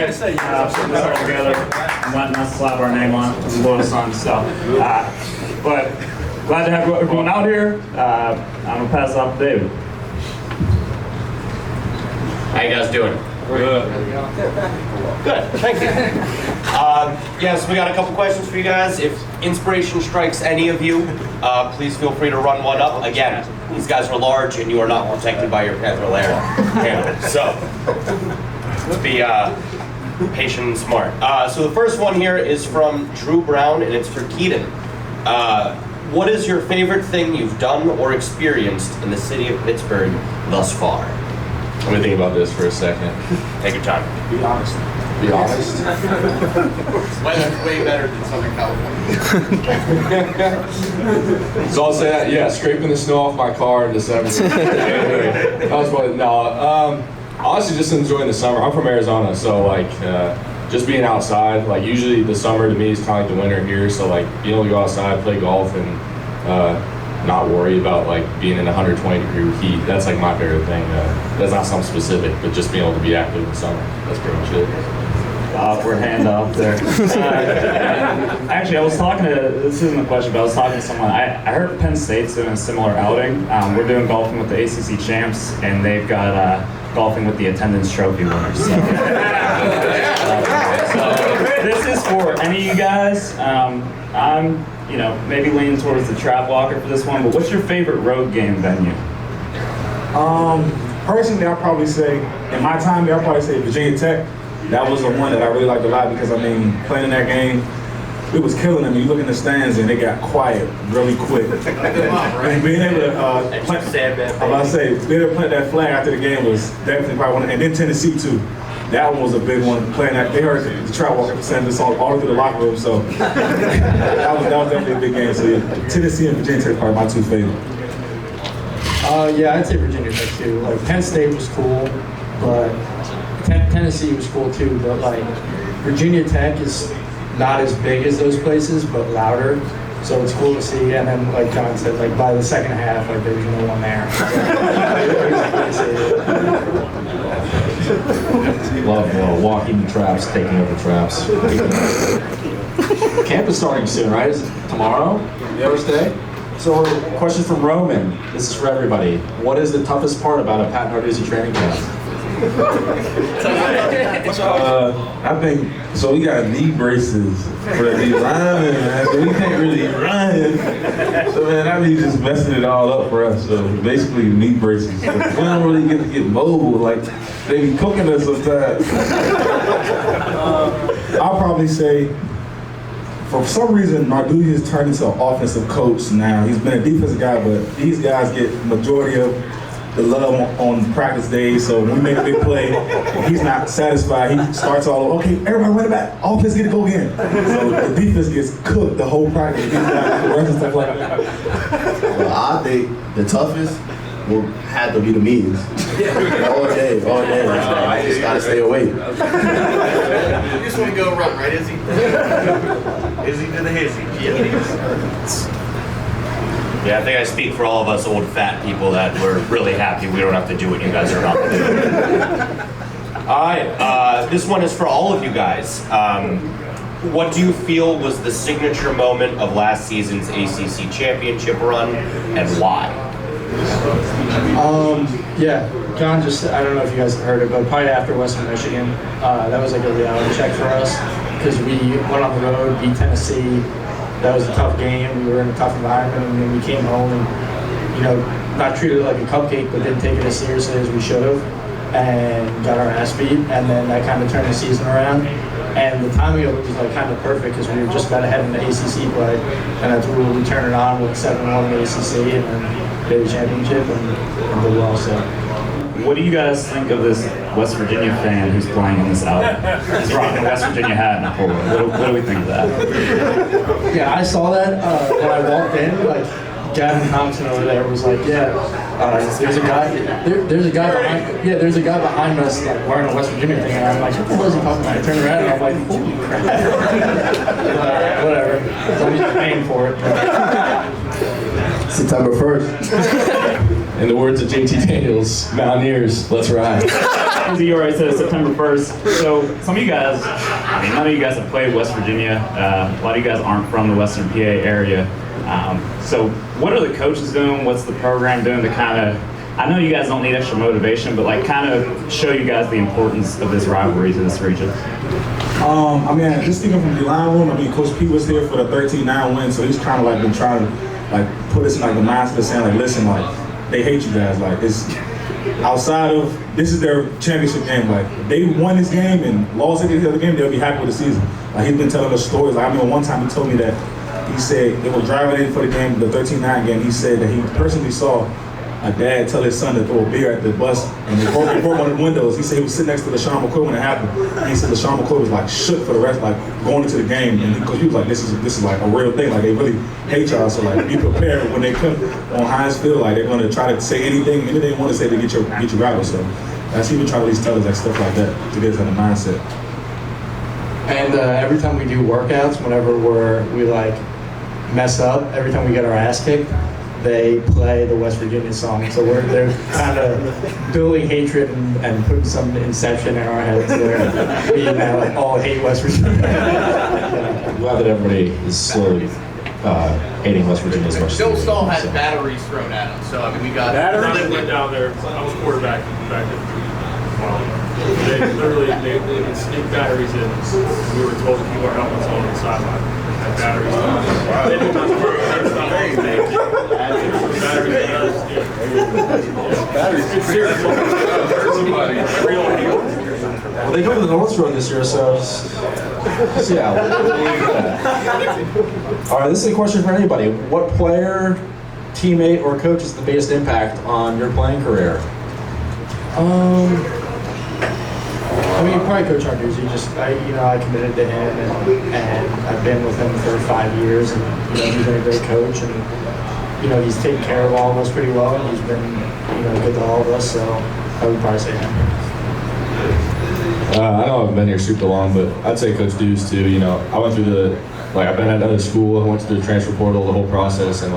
right. Put this all together. Might not slap our name on it. It's a loyal son, so. But glad to have everyone out here. I'm gonna pass it off to David. How you guys doing? Good. Good, thank you. Yes, we got a couple questions for you guys. If inspiration strikes any of you, please feel free to run one up. Again, these guys are large and you are not protected by your Panther Lair handle. So, let's be patient and smart. So the first one here is from Drew Brown and it's for Kedon. What is your favorite thing you've done or experienced in the city of Pittsburgh thus far? Let me think about this for a second. Take your time. Be honest. Be honest. Weather's way better than Southern California. So I'll say that, yeah, scraping the snow off my car in December. That was fun. No, honestly, just enjoying the summer. I'm from Arizona, so like, just being outside. Like usually the summer to me is kind of like the winter here. So like being able to go outside, play golf, and not worry about like being in 120-degree heat. That's like my favorite thing. That's not something specific, but just being able to be active in the summer. That's pretty much it. Awkward handoff there. Actually, I was talking to, this isn't a question, but I was talking to someone. I heard Penn State's doing a similar outing. We're doing golfing with the ACC champs, and they've got golfing with the attendance trophy winners. So, this is for any of you guys. I'm, maybe leaning towards the trap walker for this one, but what's your favorite road game venue? Personally, I'll probably say, in my time there, I'll probably say Virginia Tech. That was the one that I really liked a lot because, playing in that game, it was killing them. You look in the stands and they got quiet really quick. And being able to plant that flag after the game was definitely probably one. And then Tennessee too. That one was a big one. Playing that, they heard the Trout Walker send this all through the locker room. So that was definitely a big game. So yeah, Tennessee and Virginia Tech are my two favorites. Yeah, I'd say Virginia Tech too. Like Penn State was cool, but Tennessee was cool too. But like Virginia Tech is not as big as those places, but louder. So it's cool to see. And then, like John said, like by the second half, like there's no one there. Love walking the traps, taking over traps. Camp is starting soon, right? Is it tomorrow? First day? So, question from Roman. This is for everybody. What is the toughest part about a Pat Narduzzi training camp? I think so. We got knee braces for these linemen, man. So we can't really run. So man, I be just messing it all up for us. So basically, knee braces. So we don't really get to get mobile. Like they be cooking us sometimes. I'll probably say, for some reason, Narduzzi has turned into an offensive coach now. He's been a defensive guy, but these guys get majority of the love on practice days. So when we make a big play, and he's not satisfied, he starts all over. Okay, everybody run it back. Offense get to go again. So the defense gets cooked the whole practice. These guys runs and stuff like that. Well, I think the toughest will have to be the meetings. All day. I just gotta stay awake. You just want to go run, right, Izzy? Izzy to the hizzy. Yeah, I think I speak for all of us old fat people that we're really happy we don't have to do what you guys are about to do. All right, this one is for all of you guys. What do you feel was the signature moment of last season's ACC championship run, and why? Yeah, John just, I don't know if you guys have heard it, but probably after Western Michigan, that was like a reality check for us because we went on the road, beat Tennessee. That was a tough game. We were in a tough environment, and then we came home and, not treated it like a cupcake, but didn't take it as seriously as we should have, and got our ass beat. And then that kind of turned the season around. And the timing of it was like kind of perfect because we were just about to head into ACC play, and that's where we turned it on with 7-1 in the ACC, and then made the championship and did well. So. What do you guys think of this West Virginia fan who's playing in this outing? He's rocking a West Virginia hat and a polo. What do we think of that? Yeah, I saw that when I walked in. Like Gavin Thompson over there was like, "Yeah, there's a guy. There's a guy behind. Yeah, there's a guy behind us like wearing a West Virginia thing." And I'm like, "What the hell is he talking about?" I turned around and I'm like, "Holy crap!" Whatever. As long as you're paying for it. September 1st. In the words of JT Daniels, Mountaineers, let's ride. Izzy, you already said September 1st. So some of you guys, none of you guys have played West Virginia. A lot of you guys aren't from the Western PA area. So what are the coaches doing? What's the program doing to kind of, I know you guys don't need extra motivation, but like kind of show you guys the importance of this rivalry to this region? Just thinking from the line room, Coach P was here for the 13-9 win, so he's kind of like been trying to like put us in like the mindset of saying like, listen, like they hate you guys, like it's outside of this is their championship game. Like if they won this game and lost the other game, they'll be happy with the season. Like he's been telling us stories. Like I remember one time he told me that he said they were driving in for the game, the 13-9 game. He said that he personally saw a dad tell his son to throw a beer at the bus, and they broke one of the windows. He said he was sitting next to LaShawn McCoy when it happened. And he said LaShawn McCoy was like shook for the rest, like going into the game, and because he was like, this is like a real thing. Like they really hate y'all, so like be prepared when they come on Heinz Field. Like they're gonna try to say anything they want to say to get you rattled. So that's he would try to at least tell us like stuff like that to get us in the mindset. And every time we do workouts, whenever we like mess up, every time we get our ass kicked, they play the West Virginia song. So they're kind of building hatred and putting some inception in our heads where we now like all hate West Virginia. I'm glad that everybody is slowly hating West Virginia as much as Bill they do. Stahl had batteries thrown at him, so we got Batteries went down there. I was quarterback back then. They literally would sneak batteries in. We were told to keep our helmets on the sideline. Had batteries on. They did not throw batteries on stage. Batteries. It's serious. Well, they go to the North Road this year, so yeah. All right, this is a question for anybody. What player, teammate, or coach has the biggest impact on your playing career? Probably Coach Arduzzi. I committed to him, and I've been with him for 5 years, and he's been a great coach, and he's taken care of all of us pretty well, and he's been good to all of us. So I would probably say him. I know I've been here super long, but I'd say Coach Deuce too. I went through I've been at another school, I went through the transfer portal, the whole process, and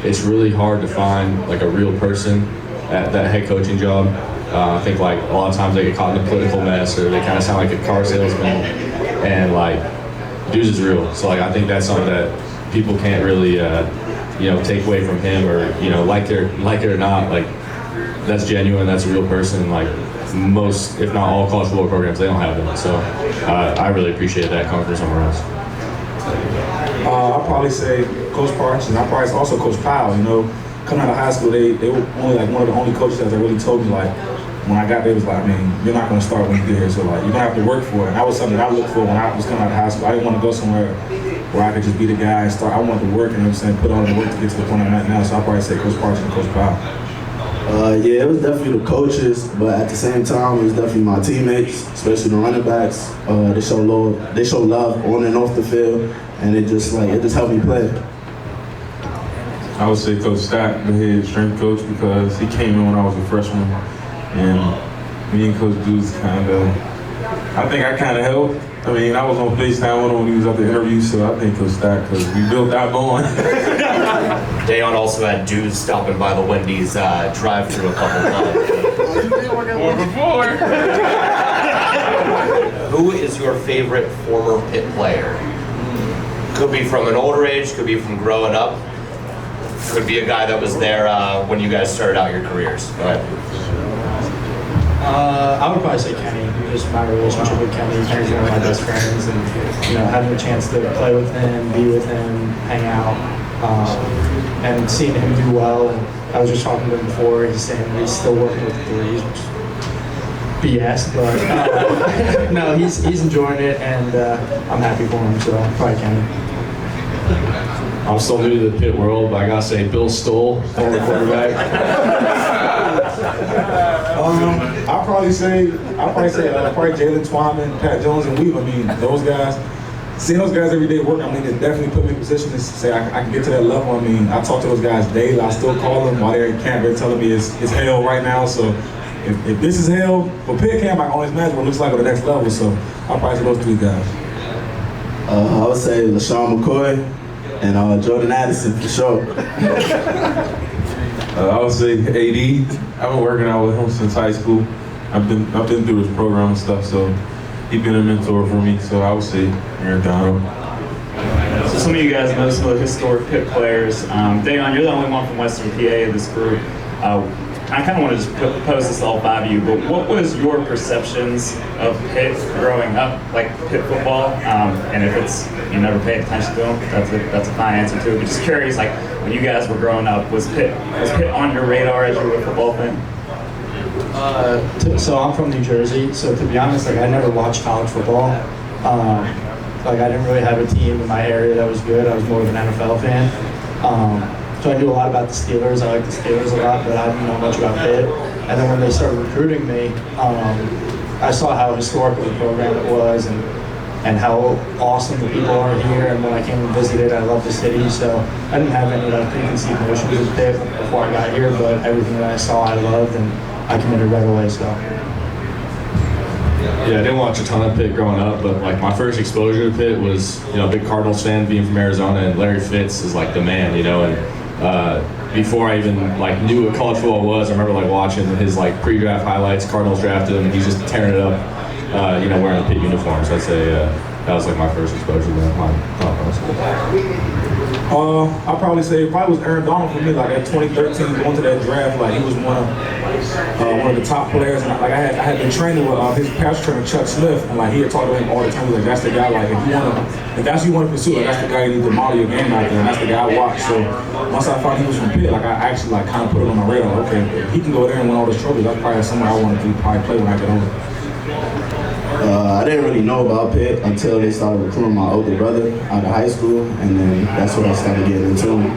it's really hard to find like a real person at that head coaching job. I think like a lot of times they get caught in the political mess, or they kind of sound like a car salesman, and like Deuce is real. So like I think that's something that people can't really take away from him, or like it or not, like that's genuine, that's a real person. Like most, if not all, college football programs, they don't have them. So I really appreciate that coming from somewhere else. I'll probably say Coach Parks, and I'll probably also Coach Powell. Coming out of high school, they were only like one of the only coaches that really told me like when I got there was like, you're not gonna start when you get here, so like you're gonna have to work for it. And that was something that I looked for when I was coming out of high school. I didn't want to go somewhere where I could just be the guy and start. I wanted to work, and put on the work to get to the point I'm at now. So I'll probably say Coach Parks and Coach Powell. Yeah, it was definitely the coaches, but at the same time, it was definitely my teammates, especially the running backs. They show love on and off the field, and it just helped me play. I would say Coach Stack, the head strength coach, because he came in when I was a freshman, and me and Coach Deuce I think I kind of helped. I was on FaceTime with him when he was at the interview, so I think Coach Stack, because we built that bond. Dayon also had dudes stopping by the Wendy's drive-thru a couple times. Who is your favorite former Pitt player? Could be from an older age, could be from growing up. Could be a guy that was there when you guys started out your careers. Go ahead. I would probably say Kenny. Just my relationship with Kenny. Kenny's one of my best friends, and having a chance to play with him, be with him, hang out, and seeing him do well. And I was just talking to him before. He's saying he's still working with the threes, which is BS, but no, he's enjoying it, and I'm happy for him. So probably Kenny. I'm still new to the Pitt world, but I gotta say Bill Stoll, former quarterback. I'll probably say Jalen Twyman, Pat Jones, and Weave. Those guys, seeing those guys every day work, it definitely put me in a position to say I can get to that level. I talk to those guys daily. I still call them while they're in camp. They're telling me it's hell right now. So if this is hell for Pitt camp, I can always imagine what it looks like on the next level. So I'll probably say those three guys. I would say LaShawn McCoy and Jordan Addison for sure. I would say AD. I've been working out with him since high school. I've been through his program and stuff, so he's been a mentor for me. So I would say Aaron Donald. So some of you guys know some of the historic Pitt players. Dayon, you're the only one from Western PA in this group. I kind of want to just pose this to all five of you, but what was your perceptions of Pitt growing up, like Pitt football? And if it's you never paid attention to them, that's a fine answer too. But just curious, like when you guys were growing up, was Pitt on your radar as you were a football fan? So I'm from New Jersey, so to be honest, like I never watched college football. Like I didn't really have a team in my area that was good. I was more of an NFL fan. So I knew a lot about the Steelers. I liked the Steelers a lot, but I didn't know much about Pitt. And then when they started recruiting me, I saw how historical the program it was and how awesome the people are here. And when I came and visited, I loved the city. So I didn't have any like preconceived notions of Pitt before I got here, but everything that I saw I loved and I committed right away. So. Yeah, I didn't watch a ton of Pitt growing up, but like my first exposure to Pitt was, a big Cardinals fan being from Arizona, and Larry Fitz is like the man, and before I even like knew what college football was, I remember like watching his like pre-draft highlights. Cardinals drafted him, and he's just tearing it up, wearing the Pitt uniforms. I'd say that was like my first exposure to that. I'll probably say it probably was Aaron Donald for me. Like at 2013, going to that draft, like he was one of the top players. And like I had been training with his pass trainer Chuck Smith, and like he had talked to him all the time. He was like, that's the guy. Like if that's who you want to pursue, like that's the guy you need to model your game out there. And that's the guy I watched. So once I found he was from Pitt, like I actually like kind of put it on my radar. Okay, if he can go there and win all those trophies, that's probably somewhere I wanted to probably play when I get older. I didn't really know about Pitt until they started recruiting my older brother out of high school, and then that's when I started getting into it.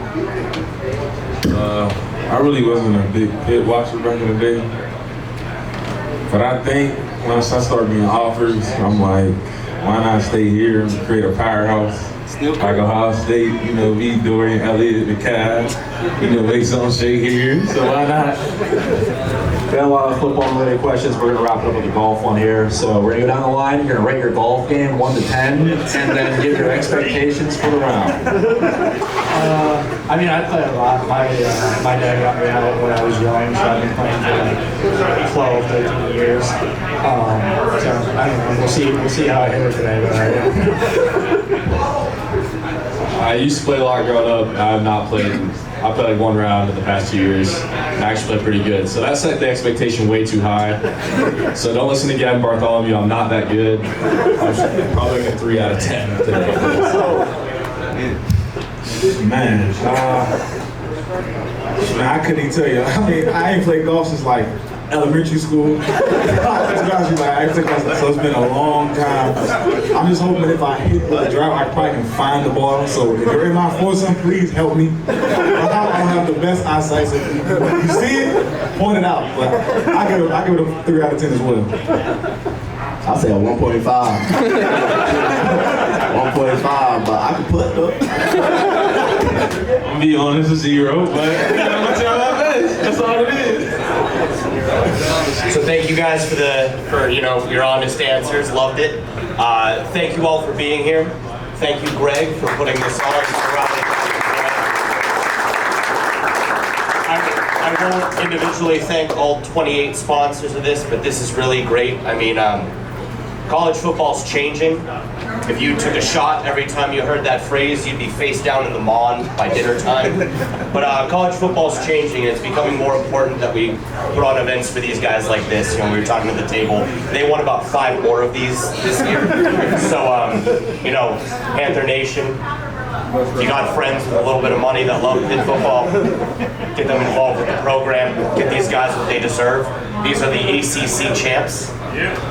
I really wasn't a big Pitt watcher back in the day, but I think once I started being offers, I'm like, why not stay here and create a powerhouse? Like Ohio State, me, Dorian, Elliott, the Cavs, make something shake here, so why not? Got a lot of football-related questions. We're going to wrap it up with a golf one here. So we're going to go down the line. You're going to rate your golf game 1 to 10, and then give your expectations for the round. I play a lot. My dad got me out when I was young, so I've been playing for like 12, 13 years. So I don't know. We'll see how I hit it today. But I used to play a lot growing up. I have not played. I played like one round in the past 2 years. I actually played pretty good. So that set the expectation way too high. So don't listen to Gavin Bartholomew. I'm not that good. I'm probably like a 3 out of 10 today. Man, I couldn't even tell you. I ain't played golf since like elementary school. So it's been a long time. I'm just hoping if I hit the drive, I probably can find the ball. So if you're in my foursome, please help me. I don't have the best eyesight, so when you see it, point it out. But I give it a 3 out of 10 as well. I'll say a 1.5. 1.5, but I can put though. I'm gonna be honest, a 0, but I'm gonna try my best. That's all it is. So thank you guys for your honest answers. Loved it. Thank you all for being here. Thank you, Greg, for putting this on. I won't individually thank all 28 sponsors of this, but this is really great. College football's changing. If you took a shot every time you heard that phrase, you'd be face down in the Mon by dinner time. But college football's changing, and it's becoming more important that we put on events for these guys like this. We were talking at the table. They want about 5 more of these this year. So, Panther Nation, if you got friends with a little bit of money that love Pitt football, get them involved with the program. Get these guys what they deserve. These are the ACC champs.